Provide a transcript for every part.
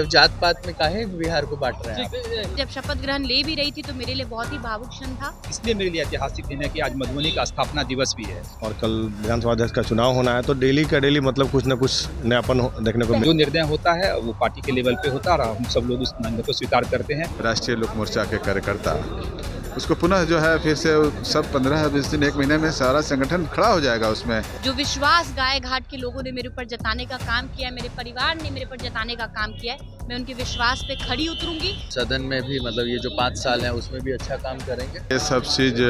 जात पात में काहे बिहार को बांट रहे हैं आप? जब शपथ ग्रहण ले भी रही थी तो मेरे लिए बहुत ही भावुक क्षण था। इसलिए मेरे लिए ऐतिहासिक दिन है कि आज मधुबनी का स्थापना दिवस भी है और कल विधानसभा अध्यक्ष का चुनाव होना है, तो डेली का डेली मतलब कुछ न कुछ नयापन देखने को जो निर्णय होता है वो पार्टी के लेवल पे होता है और हम सब लोग उस निर्णय को स्वीकार करते हैं। राष्ट्रीय लोक मोर्चा के कार्यकर्ता उसको पुनः जो है फिर से सब 15-20 दिन 1 महीने में सारा संगठन खड़ा हो जाएगा। उसमें जो विश्वास गाय घाट के लोगों ने मेरे ऊपर जताने का काम किया है, मेरे परिवार ने मेरे ऊपर जताने का काम किया है, मैं उनके विश्वास पे खड़ी उतरूंगी। सदन में भी मतलब ये जो 5 साल है उसमें भी अच्छा काम करेंगे। ये सब चीज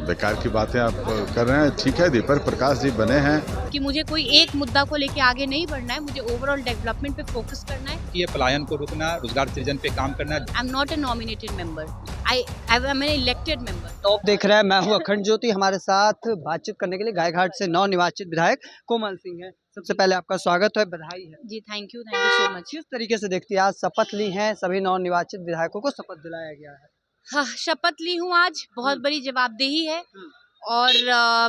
बेकार की बातें आप कर रहे हैं। ठीक है, दीपक प्रकाश जी बने हैं कि मुझे कोई एक मुद्दा को लेके आगे नहीं बढ़ना है, मुझे ओवरऑल डेवलपमेंट पे फोकस करना है। ये पलायन को रोकना, रोजगार सृजन पे काम करना। I am not a nominated member, I am an elected member. Top देख रहे हैं, मैं हूं अखंड ज्योति। हमारे साथ बातचीत करने के लिए गायघाट से नवनिर्वाचित विधायक कोमल सिंह है। सबसे पहले आपका स्वागत है, बधाई है जी। Thank you so much. किस तरीके से देखती है, आज शपथ ली है, सभी नवनिर्वाचित विधायकों को शपथ दिलाया गया है। हाँ, शपथ ली हूँ आज, बहुत बड़ी जवाबदेही है और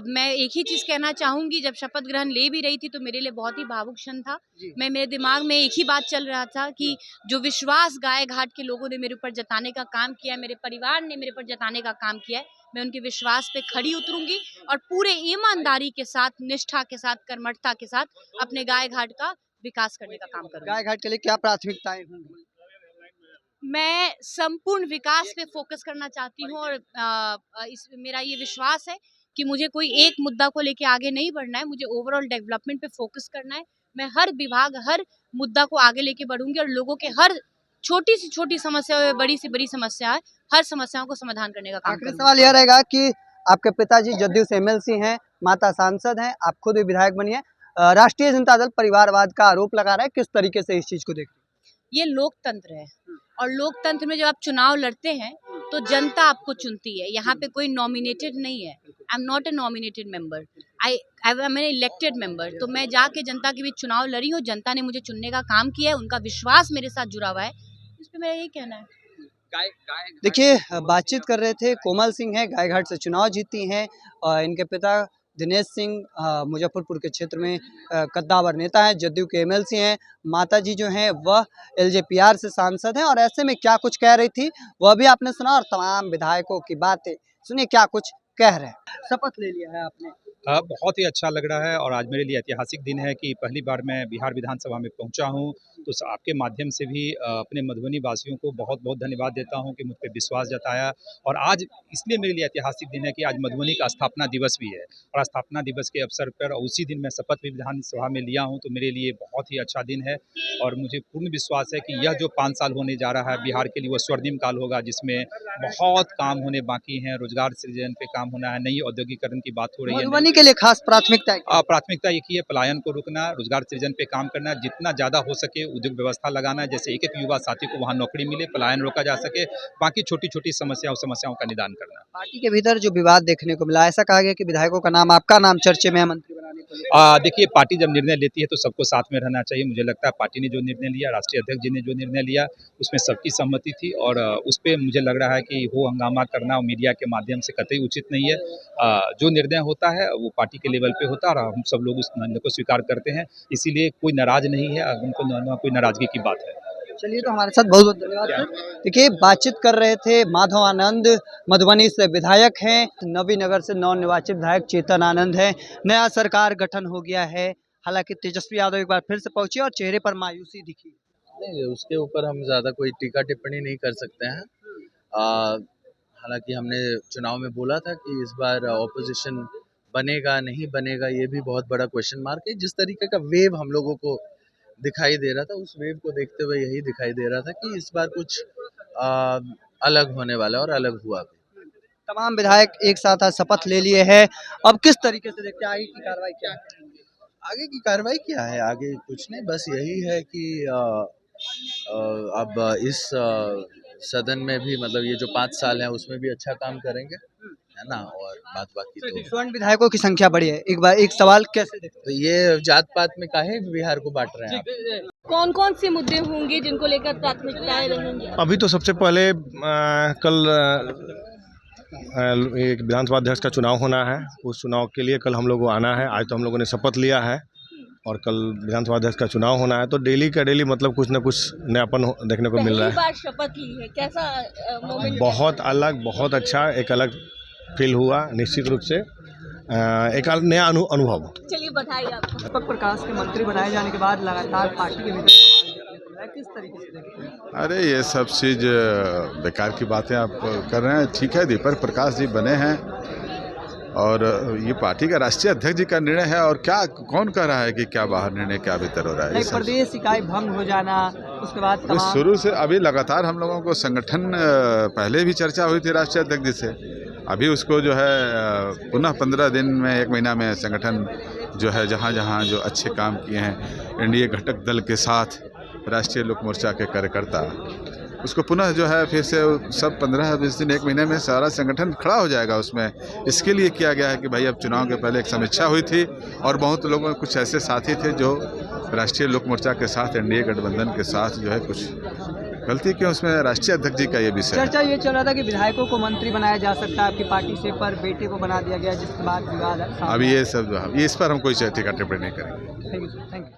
मैं एक ही चीज कहना चाहूंगी, जब शपथ ग्रहण ले भी रही थी तो मेरे लिए बहुत ही भावुक क्षण था। मेरे दिमाग में एक ही बात चल रहा था कि जो विश्वास गाय घाट के लोगों ने मेरे ऊपर जताने का काम किया है, मेरे परिवार ने मेरे ऊपर जताने का काम किया है, मैं उनके विश्वास पे खड़ी उतरूंगी और पूरे ईमानदारी के साथ, निष्ठा के साथ, कर्मठता के साथ अपने गाय घाट का विकास करने का काम करूंगी। गायघाट के लिए क्या प्राथमिकताएं होंगी? मैं संपूर्ण विकास पे फोकस करना चाहती हूँ और मेरा ये विश्वास है कि मुझे कोई एक मुद्दा को लेके आगे नहीं बढ़ना है, मुझे ओवरऑल डेवलपमेंट पे फोकस करना है। मैं हर विभाग, हर मुद्दा को आगे लेके बढ़ूंगी और लोगों के हर छोटी सी छोटी समस्या हो, बड़ी से बड़ी समस्या है, हर समस्याओं को समाधान करने का काम आखिरी करूंगी। सवाल यह रहेगा कि आपके पिताजी जदयू से एमएलसी हैं, माता सांसद हैं, आप खुद भी विधायक बनी है। राष्ट्रीय जनता दल परिवारवाद का आरोप लगा रहा है, किस तरीके से इस चीज को देखते हैं? ये लोकतंत्र है और लोकतंत्र में जब आप चुनाव लड़ते हैं तो जनता आपको चुनती है। यहाँ पे कोई नॉमिनेटेड नहीं है। I am not a nominated member, I am an elected member. तो मैं जाके जनता के बीच चुनाव लड़ी हूँ, जनता ने मुझे चुनने का काम किया है, उनका विश्वास मेरे साथ जुड़ा हुआ है। इस पे मेरा यही कहना है। देखिए, बातचीत कर रहे थे, कोमल सिंह है, गायघाट से चुनाव जीती हैं और इनके पिता दिनेश सिंह मुजफ्फरपुर के क्षेत्र में कद्दावर नेता है, जदयू के एमएलसी हैं। माता जी जो हैं वह एलजेपीआर से सांसद हैं और ऐसे में क्या कुछ कह रही थी वह भी आपने सुना और तमाम विधायकों की बातें सुनिए क्या कुछ कह रहे हैं। शपथ ले लिया है आपने? बहुत ही अच्छा लग रहा है और आज मेरे लिए ऐतिहासिक दिन है कि पहली बार मैं बिहार विधानसभा में पहुंचा हूं। तो आपके माध्यम से भी अपने मधुबनी वासियों को बहुत बहुत धन्यवाद देता हूं कि मुझ पर विश्वास जताया। और आज इसलिए मेरे लिए ऐतिहासिक दिन है कि आज मधुबनी का स्थापना दिवस भी है और स्थापना दिवस के अवसर पर और उसी दिन मैं शपथ भी विधानसभा में लिया हूँ। तो मेरे लिए बहुत ही अच्छा दिन है और मुझे पूर्ण विश्वास है कि यह जो 5 साल होने जा रहा है बिहार के लिए वो स्वर्णिम काल होगा, जिसमें बहुत काम होने बाकी हैं। रोजगार सृजन पे काम होना है, नई औद्योगिकरण की बात हो रही है। मधुबनी के लिए खास प्राथमिकता प्राथमिकता एक ही है, पलायन को रोकना, रोजगार सृजन पे काम करना, जितना ज़्यादा हो सके उद्योग व्यवस्था लगाना, जैसे एक एक युवा साथी को वहाँ नौकरी मिले, पलायन रोका जा सके, बाकी छोटी छोटी समस्याओं का निदान करना। पार्टी के भीतर जो विवाद देखने को मिला, ऐसा कहा गया कि विधायकों का नाम, आपका नाम चर्चे में है मंत्री बनाने को लेकर। देखिए, पार्टी जब निर्णय लेती है तो सबको साथ में रहना चाहिए। मुझे लगता है पार्टी ने जो निर्णय लिया, राष्ट्रीय अध्यक्ष जी ने जो निर्णय लिया, उसमें सबकी सहमति थी और उस पर मुझे लग रहा है कि हो हंगामा करना मीडिया के माध्यम से कतई उचित नहीं है। जो निर्णय होता है वो पार्टी के लेवल पे होता है और हम सब लोग उस निर्णय को स्वीकार करते हैं, इसीलिए कोई नाराज नहीं है, उनको न कोई नाराजगी की बात है। चलिए, तो हमारे साथ बहुत बहुत धन्यवाद सर। देखिए, बातचीत कर रहे थे माधव आनंद, मधुबनी से विधायक हैं, नवीनगर से नवनिर्वाचित विधायक चेतन आनंद हैं। नया सरकार गठन हो गया है, हालांकि तेजस्वी यादव एक बार फिर से पहुंचे और चेहरे पर मायूसी दिखी। नहीं, उसके ऊपर हम ज़्यादा कोई टीका टिप्पणी नहीं कर सकते हैं। हालांकि हमने चुनाव में बोला था कि इस बार ऑपोजिशन बनेगा नहीं बनेगा, ये भी बहुत बड़ा क्वेश्चन मार्क है। जिस तरीके का वेव हम लोगों को दिखाई दे रहा था, उस वेव को देखते हुए यही दिखाई दे रहा था कि इस बार कुछ अलग होने वाला और अलग हुआ भी। तमाम विधायक एक साथ आज शपथ ले लिए हैं। अब किस तरीके से देखते हैं आगे की कार्रवाई क्या है? आगे की कार्रवाई क्या है? आगे कुछ नहीं, बस यही है कि अब इस सदन में भी मतलब ये जो 5 साल है उसमें भी अच्छा काम करेंगे, है ना। और बात बाकी तो स्वर्ण विधायकों की संख्या बढ़ी है, एक बार एक सवाल कैसे देखते तो ये जात पात में काहे बिहार को बांट रहे हैं आप? कौन कौन से मुद्दे होंगे जिनको लेकर प्राथमिकताएं रहेंगी? अभी तो सबसे पहले कल एक विधानसभा अध्यक्ष का चुनाव होना है, उस चुनाव के लिए कल हम लोग को आना है। आज तो हम लोगों ने शपथ लिया है, और कल विधानसभा अध्यक्ष का चुनाव होना है, तो डेली का डेली मतलब कुछ न कुछ नयापन देखने को मिल रहा पहली है। बार शपथ ली है, कैसा मोमेंट? बहुत अलग, बहुत अच्छा, एक अलग फील हुआ निश्चित रूप से, एक अलग नया अनुभव। चलिए बधाई आपको। दीपक प्रकाश के मंत्री बनाए जाने के बाद लगातार पार्टी के भीतर किस तरीके से देखते हैं? अरे ये सब चीज़ बेकार की बातें आप कर रहे हैं। ठीक है, दीपक प्रकाश जी बने हैं और ये पार्टी का राष्ट्रीय अध्यक्ष जी का निर्णय है, और क्या कौन कह रहा है कि क्या बाहर निर्णय क्या भीतर हो रहा है? ये नहीं, सब प्रदेश इकाई भंग हो जाना, उसके बाद अभी तमाम शुरू से अभी लगातार हम लोगों को संगठन पहले भी चर्चा हुई थी राष्ट्रीय अध्यक्ष जी से। अभी उसको जो है पुनः 15 दिन में 1 महीना में संगठन जो है जहाँ जहाँ जो अच्छे काम किए हैं एनडीए घटक दल के साथ राष्ट्रीय लोक मोर्चा के कार्यकर्ता, उसको पुनः जो है फिर से सब 15-20 दिन 1 महीने में सारा संगठन खड़ा हो जाएगा उसमें। इसके लिए किया गया है कि भाई अब चुनाव के पहले एक समीक्षा हुई थी और बहुत लोगों में कुछ ऐसे साथी थे जो राष्ट्रीय लोक मोर्चा के साथ एनडीए गठबंधन के साथ जो है कुछ गलती की, उसमें राष्ट्रीय अध्यक्ष जी का ये विषय है। चर्चा ये चल रहा था कि विधायकों को मंत्री बनाया जा सकता है आपकी पार्टी से, पर बेटे को बना दिया गया, जिसके बाद विवाद है। अभी ये सब इस पर हम कोई टीका टिप्पणी नहीं करेंगे। Thank you, thank you.